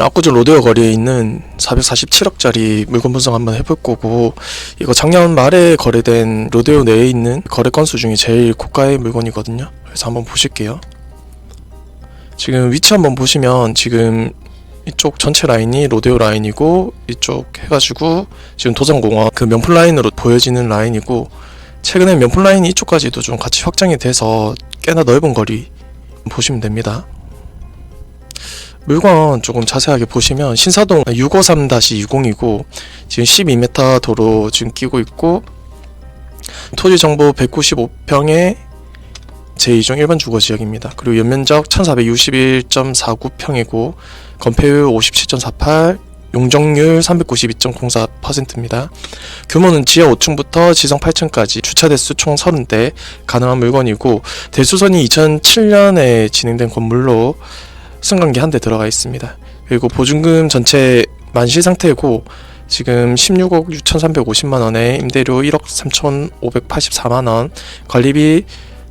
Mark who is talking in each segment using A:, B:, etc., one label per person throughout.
A: 압구정 로데오 거리에 있는 447억짜리 물건 분석 한번 해볼 거고, 이거 작년 말에 거래된 로데오 내에 있는 거래 건수 중에 제일 고가의 물건이거든요. 그래서 한번 보실게요. 지금 위치 한번 보시면 지금 이쪽 전체 라인이 로데오 라인이고, 이쪽 해가지고 지금 도산공원 그 명품 라인으로 보여지는 라인이고, 최근에 명품 라인이 이쪽까지도 좀 같이 확장이 돼서 꽤나 넓은 거리 보시면 됩니다. 물건 조금 자세하게 보시면 신사동 653-20이고 지금 12m 도로 지금 끼고 있고, 토지 정보 195평에 제2종 일반 주거지역입니다. 그리고 연면적 1461.49평이고 건폐율 57.48, 용적률 392.04%입니다. 규모는 지하 5층부터 지상 8층까지 주차 대수 총 30대 가능한 물건이고, 대수선이 2007년에 진행된 건물로 승강기 한 대 들어가 있습니다. 그리고 보증금 전체 만시 상태고 지금 16억 6,350만원에 임대료 1억 3,584만원, 관리비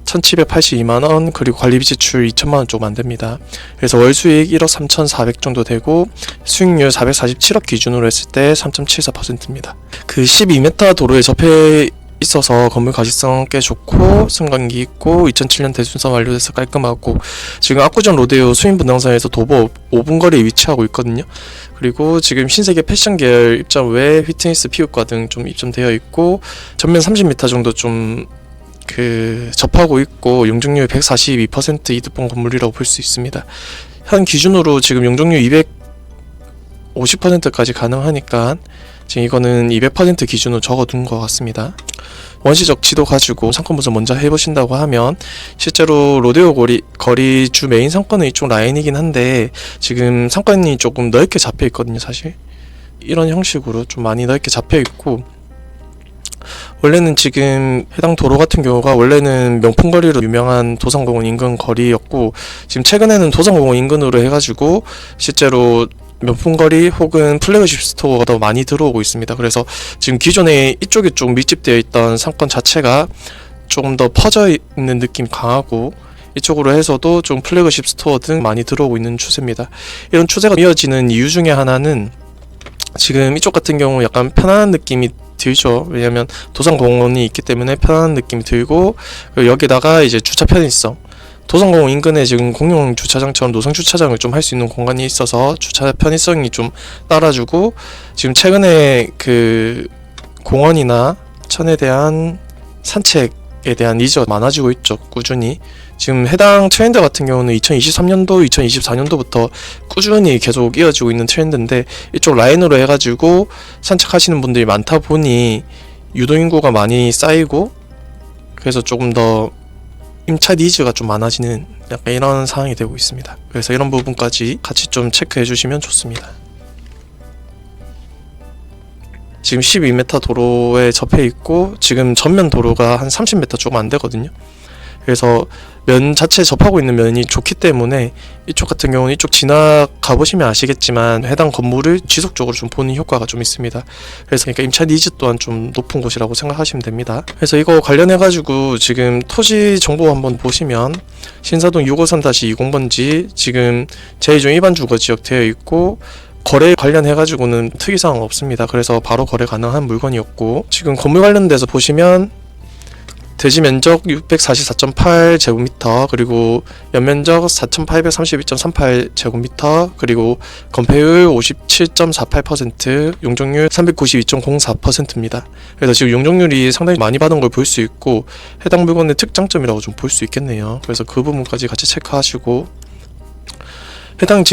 A: 1,782만원, 그리고 관리비 지출 2천만원 조금 안됩니다. 그래서 월수익 1억 3,400 정도 되고 수익률 447억 기준으로 했을 때 3.74%입니다. 그 12m 도로에 접해 있어서 건물 가시성 꽤 좋고 승강기 있고 2007년 대순서 완료돼서 깔끔하고, 지금 압구정 로데오 수인분당선에서 도보 5분 거리에 위치하고 있거든요. 그리고 지금 신세계 패션 계열 입점 외 피트니스 피부과 등 좀 입점되어 있고, 전면 30m 정도 좀 접하고 있고 용적률 142% 이득본 건물이라고 볼 수 있습니다. 현 기준으로 지금 용적률 250%까지 가능하니까 지금 이거는 200% 기준으로 적어둔 것 같습니다. 원시적 지도 가지고 상권 분석 먼저 해보신다고 하면, 실제로 로데오 거리 주 메인 상권은 이쪽 라인이긴 한데 지금 상권이 조금 넓게 잡혀 있거든요. 사실 이런 형식으로 좀 많이 넓게 잡혀 있고, 원래는 지금 해당 도로 같은 경우가 원래는 명품거리로 유명한 도산공원 인근 거리였고, 지금 최근에는 도산공원 인근으로 해가지고 실제로 명품거리 혹은 플래그십 스토어가 더 많이 들어오고 있습니다. 그래서 지금 기존에 이쪽에 좀 밀집되어 있던 상권 자체가 조금 더 퍼져 있는 느낌 강하고, 이쪽으로 해서도 좀 플래그십 스토어 등 많이 들어오고 있는 추세입니다. 이런 추세가 이어지는 이유 중에 하나는 지금 이쪽 같은 경우 약간 편안한 느낌이 들죠. 왜냐면 도산공원이 있기 때문에 편안한 느낌이 들고, 그리고 여기다가 이제 주차 편의성, 도산공원 인근에 지금 공용 주차장처럼 노상 주차장을 좀 할 수 있는 공간이 있어서 주차 편의성이 좀 따라주고, 지금 최근에 그 공원이나 천에 대한 산책에 대한 니즈가 많아지고 있죠. 꾸준히 지금 해당 트렌드 같은 경우는 2023년도 2024년도부터 꾸준히 계속 이어지고 있는 트렌드인데, 이쪽 라인으로 해가지고 산책하시는 분들이 많다 보니 유동인구가 많이 쌓이고, 그래서 조금 더 임차 니즈가 좀 많아지는 약간 이런 상황이 되고 있습니다. 그래서 이런 부분까지 같이 좀 체크해 주시면 좋습니다. 지금 12m 도로에 접해 있고 지금 전면 도로가 한 30m 조금 안 되거든요. 그래서 면 자체 접하고 있는 면이 좋기 때문에 이쪽 같은 경우는 이쪽 지나가 보시면 아시겠지만 해당 건물을 지속적으로 좀 보는 효과가 좀 있습니다. 그래서 그러니까 임차 니즈 또한 좀 높은 곳이라고 생각하시면 됩니다. 그래서 이거 관련해 가지고 지금 토지 정보 한번 보시면 신사동 653-20번지 지금 제2종 일반 주거지역 되어 있고, 거래 관련해 가지고는 특이사항 없습니다. 그래서 바로 거래 가능한 물건이었고, 지금 건물 관련돼서 보시면 대지 면적 644.8제곱미터, 그리고 연면적 4,832.38제곱미터, 그리고 건폐율 57.48%, 용적률 392.04%입니다. 그래서 지금 용적률이 상당히 많이 받은 걸 볼 수 있고, 해당 물건의 특장점이라고 좀 볼 수 있겠네요. 그래서 그 부분까지 같이 체크하시고, 해당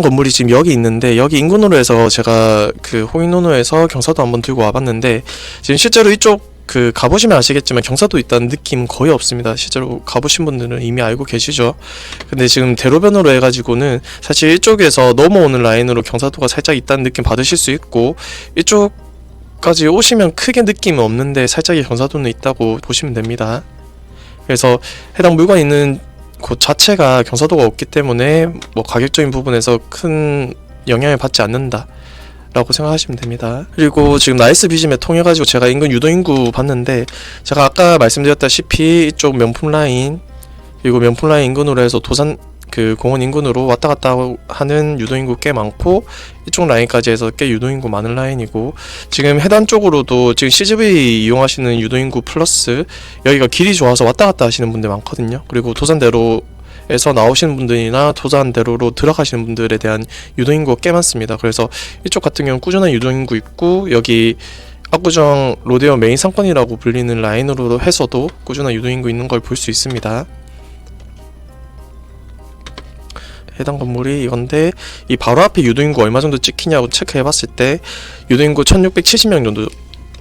A: 건물이 지금 여기 있는데, 여기 인근으로 해서 제가 그 호인노노에서 경사도 한번 들고 와봤는데, 지금 실제로 이쪽 가보시면 아시겠지만 경사도 있다는 느낌은 거의 없습니다. 실제로 가보신 분들은 이미 알고 계시죠. 근데 지금 대로변으로 해가지고는 사실 이쪽에서 넘어오는 라인으로 경사도가 살짝 있다는 느낌 받으실 수 있고, 이쪽까지 오시면 크게 느낌은 없는데 살짝의 경사도는 있다고 보시면 됩니다. 그래서 해당 물건 있는 곳 자체가 경사도가 없기 때문에 뭐 가격적인 부분에서 큰 영향을 받지 않는다 라고 생각하시면 됩니다. 그리고 지금 나이스 비즘에 통해 가지고 제가 인근 유동인구 봤는데, 제가 아까 말씀드렸다시피 이쪽 명품 라인, 그리고 명품 라인 인근으로 해서 그 공원 인근으로 왔다 갔다 하는 유도인구 꽤 많고, 이쪽 라인까지 해서 꽤 유도인구 많은 라인이고, 지금 해단 쪽으로도 지금 CGV 이용하시는 유도인구 플러스 여기가 길이 좋아서 왔다 갔다 하시는 분들 많거든요. 그리고 도산대로에서 나오시는 분들이나 도산대로로 들어가시는 분들에 대한 유도인구가 꽤 많습니다. 그래서 이쪽 같은 경우는 꾸준한 유도인구 있고, 여기 압구정 로데오 메인 상권이라고 불리는 라인으로 해서도 꾸준한 유도인구 있는 걸 볼 수 있습니다. 해당 건물이 이건데, 이 바로 앞에 유도인구 얼마 정도 찍히냐고 체크해봤을 때 유도인구 1670명 정도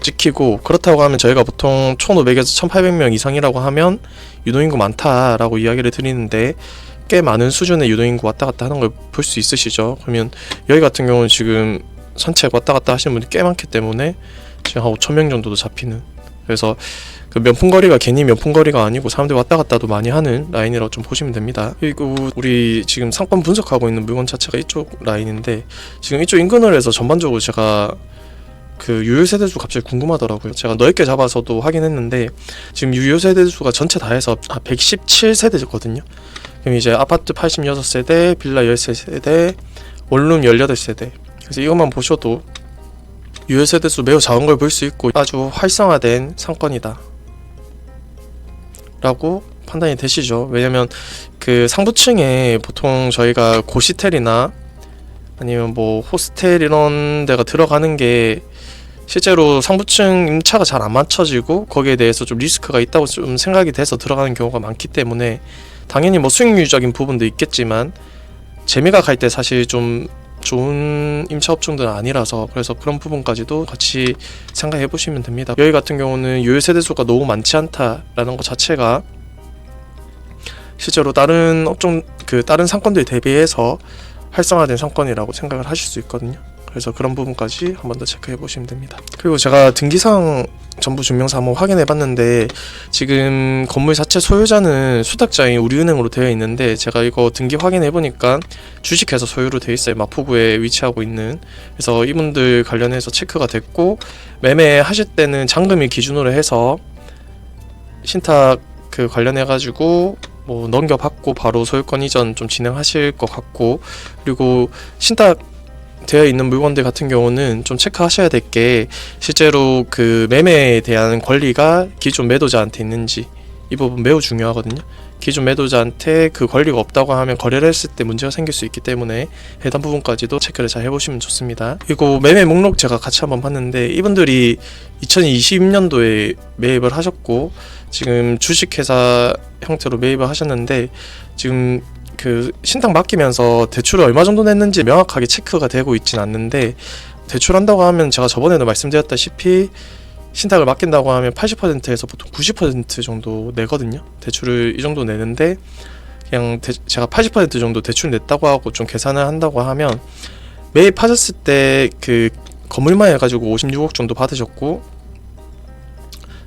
A: 찍히고, 그렇다고 하면 저희가 보통 1500에서 1800명 이상이라고 하면 유도인구 많다라고 이야기를 드리는데, 꽤 많은 수준의 유도인구 왔다 갔다 하는 걸 볼 수 있으시죠. 그러면 여기 같은 경우는 지금 산책 왔다 갔다 하시는 분이 꽤 많기 때문에 지금 한 5000명 정도도 잡히는, 그래서 그 면품거리가 괜히 면품거리가 아니고 사람들이 왔다 갔다도 많이 하는 라인이라고 좀 보시면 됩니다. 그리고 우리 지금 상권 분석하고 있는 물건 자체가 이쪽 라인인데, 지금 이쪽 인근을 해서 전반적으로 제가 그 유효세대수 갑자기 궁금하더라고요. 제가 넓게 잡아서도 확인했는데 지금 유효세대수가 전체 다 해서 117세대거든요. 그럼 이제 아파트 86세대, 빌라 13세대, 원룸 18세대. 그래서 이것만 보셔도 유효세대수 매우 작은 걸 볼 수 있고 아주 활성화된 상권이다 라고 판단이 되시죠. 왜냐면 그 상부층에 보통 저희가 고시텔이나 아니면 뭐 호스텔 이런 데가 들어가는 게 실제로 상부층 임차가 잘 안 맞춰지고 거기에 대해서 좀 리스크가 있다고 좀 생각이 돼서 들어가는 경우가 많기 때문에, 당연히 뭐 수익률적인 부분도 있겠지만 재미가 갈 때 사실 좀 좋은 임차 업종들은 아니라서, 그래서 그런 부분까지도 같이 생각해 보시면 됩니다. 여기 같은 경우는 유효세대수가 너무 많지 않다라는 것 자체가 실제로 다른 업종, 다른 상권들 대비해서 활성화된 상권이라고 생각을 하실 수 있거든요. 그래서 그런 부분까지 한 번 더 체크해 보시면 됩니다. 그리고 제가 등기사항 전부 증명서 한번 확인해 봤는데, 지금 건물 자체 소유자는 수탁자인 우리은행으로 되어 있는데, 제가 이거 등기 확인해 보니까 주식회사 소유로 되어 있어요. 마포구에 위치하고 있는. 그래서 이분들 관련해서 체크가 됐고, 매매하실 때는 잔금일 기준으로 해서 신탁 관련해 가지고 뭐 넘겨받고 바로 소유권 이전 좀 진행하실 것 같고, 그리고 신탁 되어 있는 물건들 같은 경우는 좀 체크하셔야 될 게, 실제로 그 매매에 대한 권리가 기존 매도자한테 있는지, 이 부분 매우 중요하거든요. 기존 매도자한테 그 권리가 없다고 하면 거래를 했을 때 문제가 생길 수 있기 때문에 해당 부분까지도 체크를 잘 해보시면 좋습니다. 그리고 매매 목록 제가 같이 한번 봤는데, 이분들이 2020년도에 매입을 하셨고 지금 주식회사 형태로 매입을 하셨는데, 지금 그 신탁 맡기면서 대출을 얼마 정도 냈는지 명확하게 체크가 되고 있진 않는데, 대출한다고 하면 제가 저번에도 말씀드렸다시피 신탁을 맡긴다고 하면 80%에서 보통 90% 정도 내거든요. 대출을 이 정도 내는데, 그냥 제가 80% 정도 대출 냈다고 하고 좀 계산을 한다고 하면, 매입하셨을 때 그 건물만 해가지고 56억 정도 받으셨고,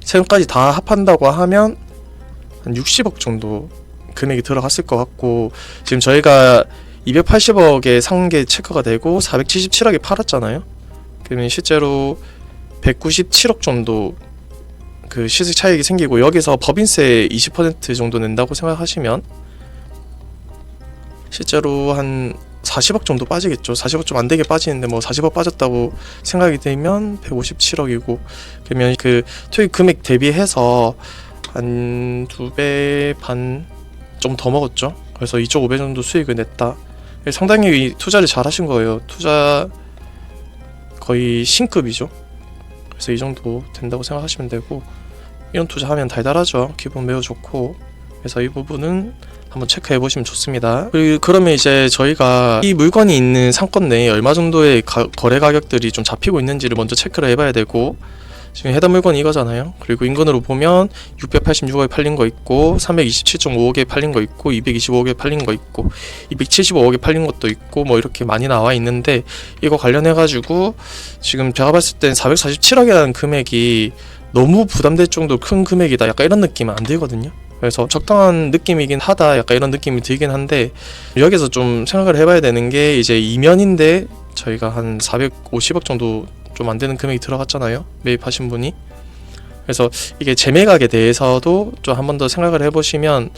A: 세금까지 다 합한다고 하면 한 60억 정도 금액이 들어갔을 것 같고, 지금 저희가 280억에 산 게 체크가 되고 477억에 팔았잖아요. 그러면 실제로 197억 정도 그 시세 차익이 생기고, 여기서 법인세 20% 정도 낸다고 생각하시면 실제로 한 40억 정도 빠지겠죠. 40억 좀 안되게 빠지는데 뭐 40억 빠졌다고 생각이 되면 157억이고, 그러면 그 토익 금액 대비해서 한 2배 반 좀 더 먹었죠. 그래서 2.5배 정도 수익을 냈다. 상당히 투자를 잘 하신 거예요. 투자 거의 신급이죠. 그래서 이 정도 된다고 생각하시면 되고, 이런 투자하면 달달하죠. 기분 매우 좋고. 그래서 이 부분은 한번 체크해 보시면 좋습니다. 그리고 그러면 이제 저희가 이 물건이 있는 상권 내에 얼마 정도의 거래 가격들이 좀 잡히고 있는지를 먼저 체크를 해봐야 되고, 지금 해당 물건이 이거잖아요. 그리고 인근으로 보면 686억에 팔린 거 있고, 327.5억에 팔린 거 있고, 225억에 팔린 거 있고, 275억에 팔린 것도 있고, 뭐 이렇게 많이 나와 있는데, 이거 관련해 가지고 지금 제가 봤을 땐 447억이라는 금액이 너무 부담될 정도로 큰 금액이다, 약간 이런 느낌은 안 들거든요. 그래서 적당한 느낌이긴 하다, 약간 이런 느낌이 들긴 한데, 여기서 좀 생각을 해봐야 되는 게, 이제 이면인데 저희가 한 450억 정도 좀 안되는 금액이 들어갔잖아요, 매입하신 분이. 그래서 이게 재매각에 대해서도 좀 한 번 더 생각을 해보시면,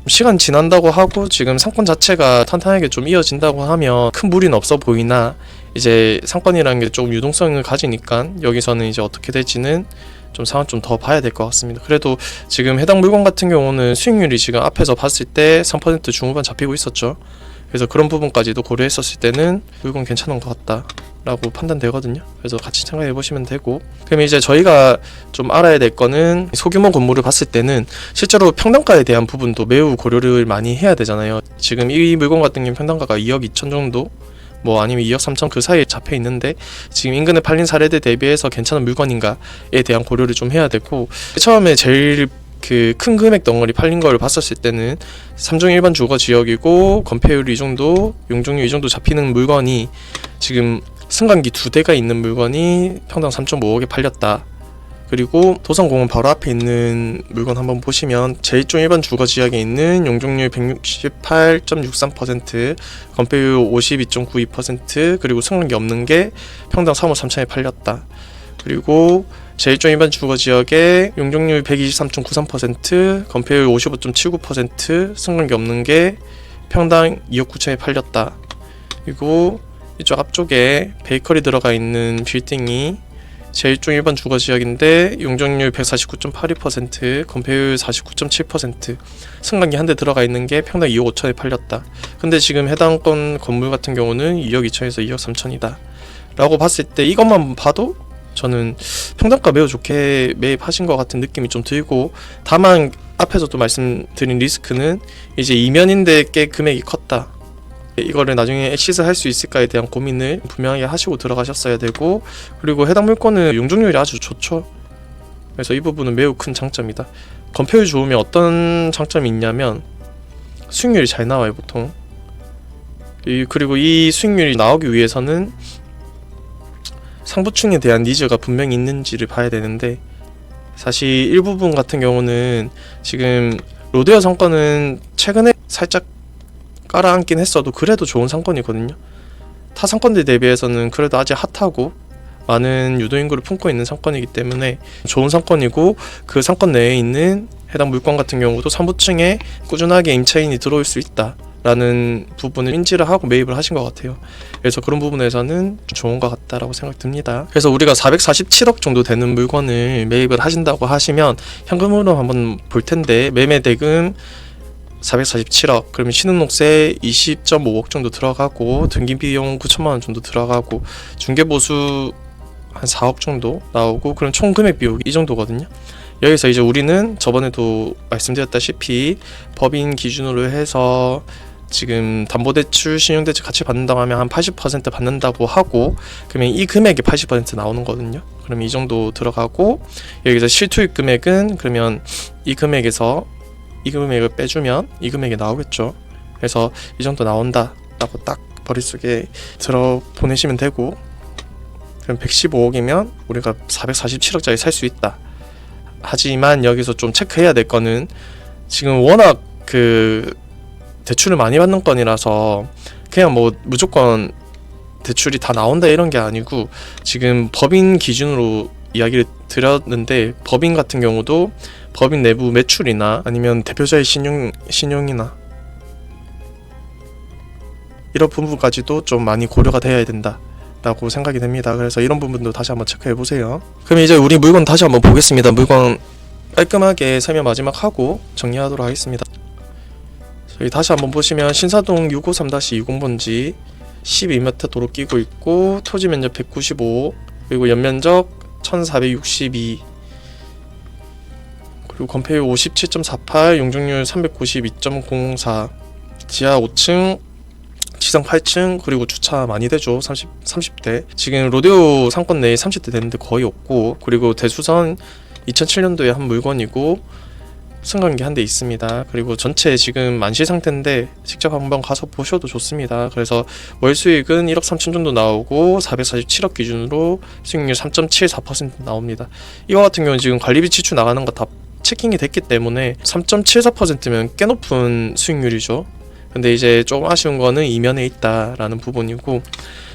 A: 시간 지난다고 하고 지금 상권 자체가 탄탄하게 좀 이어진다고 하면 큰 무리는 없어 보이나, 이제 상권이라는 게 조금 유동성을 가지니까 여기서는 이제 어떻게 될지는 좀 상황 좀 더 봐야 될 것 같습니다. 그래도 지금 해당 물건 같은 경우는 수익률이 지금 앞에서 봤을 때 3% 중후반 잡히고 있었죠. 그래서 그런 부분까지도 고려했었을 때는 물건 괜찮은 것 같다 라고 판단되거든요. 그래서 같이 생각해 보시면 되고, 그럼 이제 저희가 좀 알아야 될 거는 소규모 건물을 봤을 때는 실제로 평당가에 대한 부분도 매우 고려를 많이 해야 되잖아요. 지금 이 물건 같은 경우 평당가가 2억 2천 정도, 뭐 아니면 2억 3천 그 사이에 잡혀 있는데 지금 인근에 팔린 사례들 대비해서 괜찮은 물건인가에 대한 고려를 좀 해야 되고, 처음에 제일 그 큰 금액 덩어리 팔린 거를 봤었을 때는 3종 일반 주거 지역이고 건폐율 이 정도, 용적률 이 정도 잡히는 물건이 지금 승강기 2대가 있는 물건이 평당 3.5억에 팔렸다. 그리고 도성공원 바로 앞에 있는 물건 한번 보시면 제1종 일반 주거 지역에 있는 용적률 168.63%, 건폐율 52.92%, 그리고 승강기 없는 게 평당 3억 3천에 팔렸다. 그리고 제1종 일반 주거 지역에 용적률 123.93%, 건폐율 55.79%, 승강기 없는 게 평당 2억 9천에 팔렸다. 그리고 이쪽 앞쪽에 베이커리 들어가 있는 빌딩이 제1종 일반 주거 지역인데 용적률 149.82%, 건폐율 49.7%, 승강기 한 대 들어가 있는 게 평당 2억 5천에 팔렸다. 근데 지금 해당 건 건물 같은 경우는 2억 2천에서 2억 3천이다 라고 봤을 때 이것만 봐도 저는 평당가 매우 좋게 매입하신 것 같은 느낌이 좀 들고, 다만 앞에서도 말씀드린 리스크는 이제 이면인데 꽤 금액이 컸다, 이거를 나중에 엑시스 할 수 있을까에 대한 고민을 분명하게 하시고 들어가셨어야 되고, 그리고 해당 물건은 용적률이 아주 좋죠. 그래서 이 부분은 매우 큰 장점이다. 건폐율 좋으면 어떤 장점이 있냐면 수익률이 잘 나와요 보통. 그리고 이 수익률이 나오기 위해서는 상부층에 대한 니즈가 분명히 있는지를 봐야 되는데, 사실 일부분 같은 경우는 지금 로데오 상권은 최근에 살짝 깔아앉긴 했어도 그래도 좋은 상권이거든요. 타 상권들 대비해서는 그래도 아직 핫하고 많은 유도인구를 품고 있는 상권이기 때문에 좋은 상권이고, 그 상권 내에 있는 해당 물건 같은 경우도 상부층에 꾸준하게 임차인이 들어올 수 있다 라는 부분을 인지를 하고 매입을 하신 것 같아요. 그래서 그런 부분에서는 좋은 것 같다라고 생각됩니다. 그래서 우리가 447억 정도 되는 물건을 매입을 하신다고 하시면 현금으로 한번 볼 텐데, 매매 대금 447억, 그러면 신흥록세 20.5억 정도 들어가고, 등기비용 9천만원 정도 들어가고, 중개보수 한 4억 정도 나오고, 그럼 총 금액 비용이 이 정도거든요. 여기서 이제 우리는 저번에도 말씀드렸다시피 법인 기준으로 해서 지금 담보대출, 신용대출 같이 받는다고 하면 한 80% 받는다고 하고, 그러면 이 금액이 80% 나오는 거거든요. 그럼 이 정도 들어가고, 여기서 실투입 금액은 그러면 이 금액에서 이 금액을 빼주면 이 금액이 나오겠죠. 그래서 이 정도 나온다 라고 딱 머릿속에 들어 보내시면 되고, 그럼 115억이면 우리가 447억짜리 살 수 있다. 하지만 여기서 좀 체크해야 될 거는, 지금 워낙 그 대출을 많이 받는 건이라서 그냥 뭐 무조건 대출이 다 나온다 이런 게 아니고, 지금 법인 기준으로 이야기를 드렸는데, 법인 같은 경우도 법인 내부 매출이나 아니면 대표자의 신용이나 이런 부분까지도 좀 많이 고려가 되어야 된다 라고 생각이 됩니다. 그래서 이런 부분도 다시 한번 체크해 보세요. 그럼 이제 우리 물건 다시 한번 보겠습니다. 물건 깔끔하게 설명 마지막 하고 정리하도록 하겠습니다. 저희 다시 한번 보시면 신사동 653-20번지 12m 도로 끼고 있고, 토지 면적 195, 그리고 연면적 1462, 그리고 건폐율 57.48, 용적률 392.04, 지하 5층, 지상 8층, 그리고 주차 많이 되죠. 30대. 지금 로데오 상권 내에 30대 되는데 거의 없고, 그리고 대수선 2007년도에 한 물건이고, 승강기 한 대 있습니다. 그리고 전체 지금 만시 상태인데 직접 한번 가서 보셔도 좋습니다. 그래서 월 수익은 1억 3천 정도 나오고 447억 기준으로 수익률 3.74% 나옵니다. 이거 같은 경우는 지금 관리비 지출 나가는 거 다 체킹이 됐기 때문에 3.74%면 꽤 높은 수익률이죠. 근데 이제 조금 아쉬운 거는 이면에 있다라는 부분이고,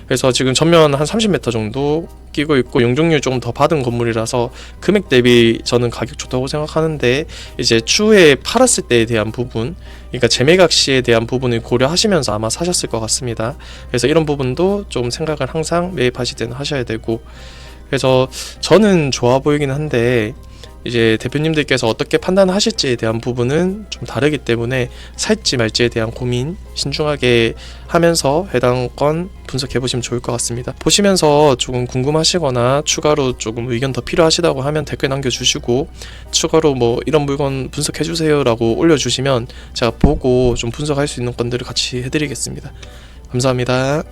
A: 그래서 지금 전면 한 30m 정도 끼고 있고 용적률 조금 더 받은 건물이라서 금액 대비 저는 가격 좋다고 생각하는데, 이제 추후에 팔았을 때에 대한 부분, 그러니까 재매각 시에 대한 부분을 고려하시면서 아마 사셨을 것 같습니다. 그래서 이런 부분도 좀 생각을 항상 매입하실 때는 하셔야 되고, 그래서 저는 좋아 보이긴 한데 이제 대표님들께서 어떻게 판단하실지에 대한 부분은 좀 다르기 때문에 살지 말지에 대한 고민 신중하게 하면서 해당 건 분석해 보시면 좋을 것 같습니다. 보시면서 조금 궁금하시거나 추가로 조금 의견 더 필요하시다고 하면 댓글 남겨주시고, 추가로 뭐 이런 물건 분석해 주세요 라고 올려주시면 제가 보고 좀 분석할 수 있는 건들을 같이 해드리겠습니다. 감사합니다.